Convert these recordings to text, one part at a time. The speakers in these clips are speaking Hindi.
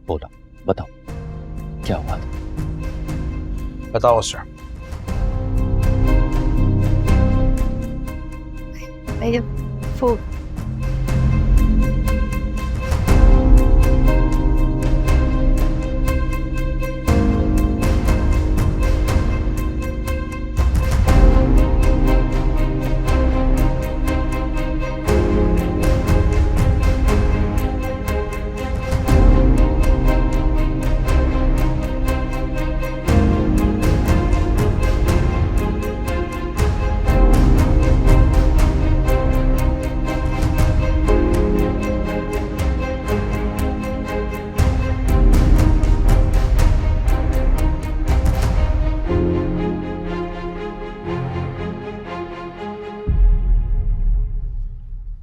बोला, बताओ क्या हुआ था? बताओ सर। वो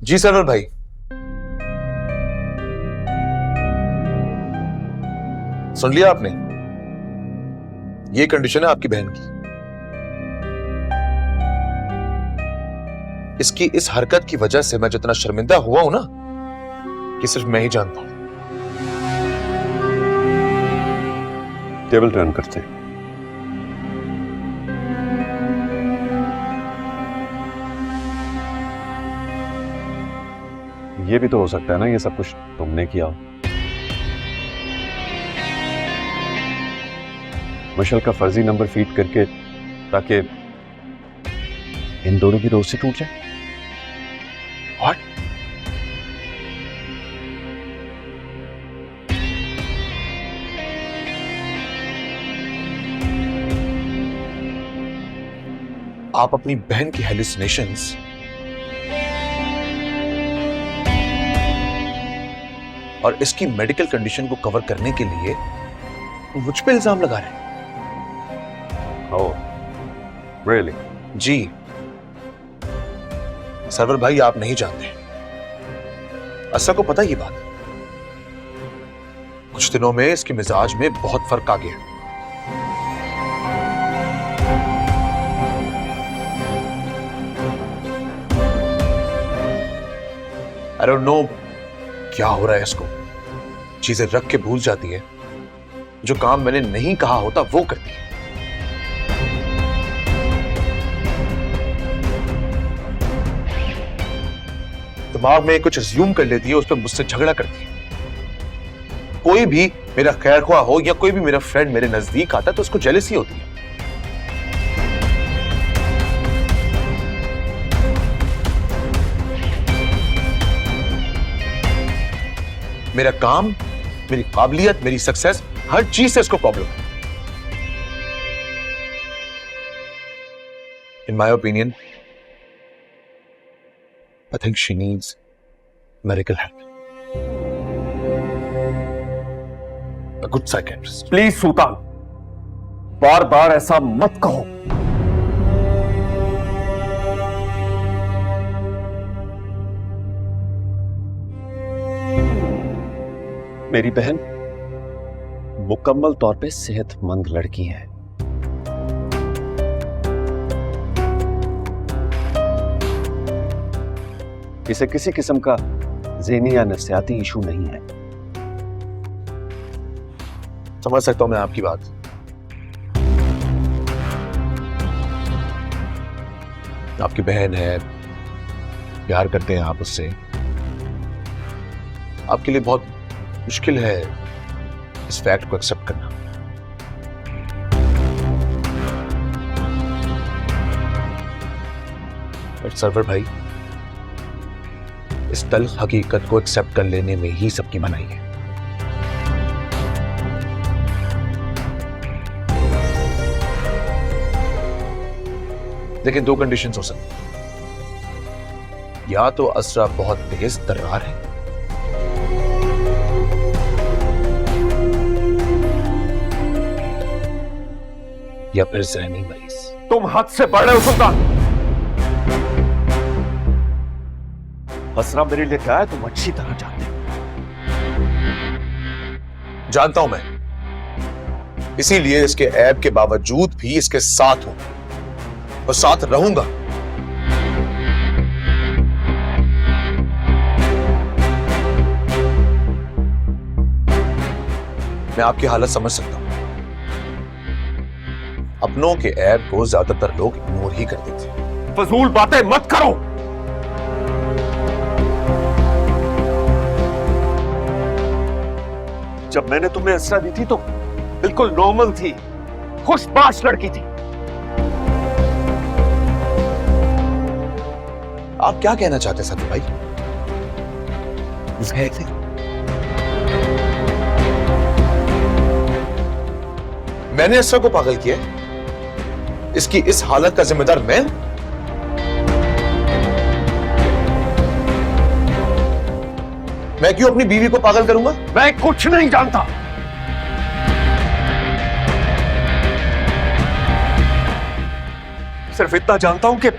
जी सरवर भाई, सुन लिया आपने? ये कंडीशन है आपकी बहन की। इसकी इस हरकत की वजह से मैं जितना शर्मिंदा हुआ हूं ना, कि सिर्फ मैं ही जानता हूं। टेबल टर्न करते हैं। ये भी तो हो सकता है ना, ये सब कुछ तुमने किया हो। मशल का फर्जी नंबर फीड करके, ताकि इन दोनों की दोस्ती टूट जाए। What? आप अपनी बहन की हेलुसिनेशंस और इसकी मेडिकल कंडीशन को कवर करने के लिए मुझ पे इल्जाम लगा रहे हैं। Oh, really? जी सरवर भाई, आप नहीं जानते, अस्सा को पता ये बात। कुछ दिनों में इसके मिजाज में बहुत फर्क आ गया। I don't know क्या हो रहा है इसको। चीजें रख के भूल जाती है, जो काम मैंने नहीं कहा होता वो करती है। दिमाग में कुछ अज्यूम कर लेती है, उस पर मुझसे झगड़ा करती है। कोई भी मेरा खैरख्वाह हो या कोई भी मेरा फ्रेंड मेरे नजदीक आता है तो उसको जेलसी होती है। मेरा काम, मेरी काबिलियत, मेरी सक्सेस, हर चीज से इसको प्रॉब्लम है। In my opinion, I think she needs medical help. A good psychiatrist. Please Sultan, बार बार ऐसा मत कहो। मेरी बहन मुकम्मल तौर पे सेहतमंद लड़की है। इसे किसी किस्म का ज़हनी या नफ्सियाती इशू नहीं है। समझ सकता हूं मैं आपकी बात। आपकी बहन है, प्यार करते हैं आप उससे। आपके लिए बहुत मुश्किल है इस फैक्ट को एक्सेप्ट करना। बट सरवर भाई, इस तल्ख हकीकत को एक्सेप्ट कर लेने में ही सबकी भलाई है। लेकिन दो कंडीशंस हो सकती हैं। या तो असरा बहुत तेज तर्रार है, या फिर ज़हनी मरीज। तुम हद से बढ़ रहे हो सुल्तान। असरा मेरे लिए क्या है तुम अच्छी तरह जानते हो। जानता हूं मैं, इसीलिए इसके ऐब के बावजूद भी इसके साथ हूं और साथ रहूंगा। मैं आपकी हालत समझ सकता हूं। अपनों के ऐब को ज्यादातर लोग इग्नोर ही कर देते हैं। फजूल बातें मत करो। जब मैंने तुम्हें असरा दी थी तो बिल्कुल नॉर्मल थी, खुशबाश लड़की थी। आप क्या कहना चाहते हैं साथी भाई? मैंने असरा को पागल किया? इसकी इस हालत का जिम्मेदार मैं? मैं क्यों अपनी बीवी को पागल करूंगा? मैं कुछ नहीं जानता। सिर्फ इतना जानता हूं कि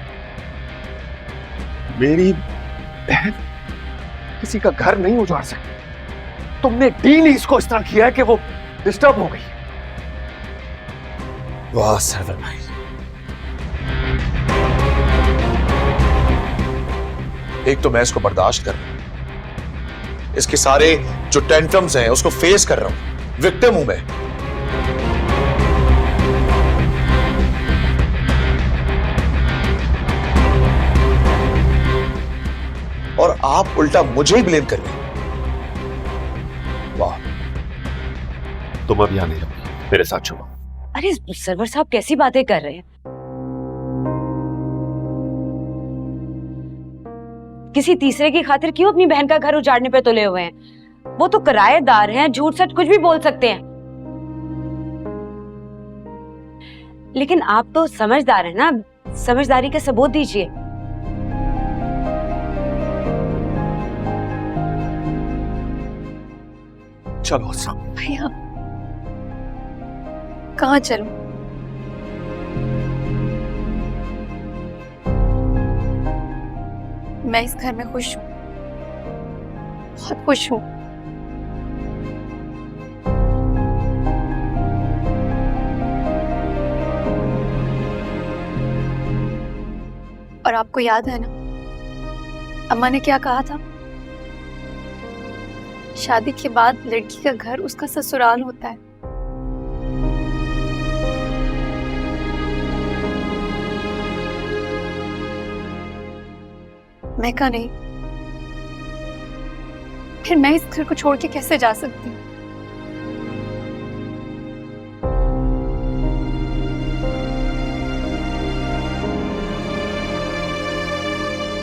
मेरी बहन किसी का घर नहीं उजाड़ सकती। तुमने डील इसको इस तरह किया है कि वो डिस्टर्ब हो गई। वाह सरवर भाई, एक तो मैं इसको बर्दाश्त कर रहा हूं, इसके सारे जो टेंट्रम्स हैं उसको फेस कर रहा हूं, विक्टिम हूं मैं। और आप उल्टा मुझे ही ब्लेम कर रहे हैं। वाह, तुम अब यहां नहीं रहोगी, मेरे साथ चलो। अरे सरवर साहब कैसी बातें कर रहे हैं? किसी तीसरे की खातिर क्यों अपनी बहन का घर उजाड़ने पे तुले हुए हैं? वो तो किराएदार हैं, झूठ सच कुछ भी बोल सकते हैं। लेकिन आप तो समझदार हैं ना, समझदारी का सबूत दीजिए। चलो सब। भैया कहाँ चलूं? मैं इस घर में खुश हूँ, बहुत खुश हूँ। और आपको याद है ना, अम्मा ने क्या कहा था? शादी के बाद लड़की का घर उसका ससुराल होता है। मैं कहा नहीं, फिर मैं इस घर को छोड़ के कैसे जा सकती हूँ?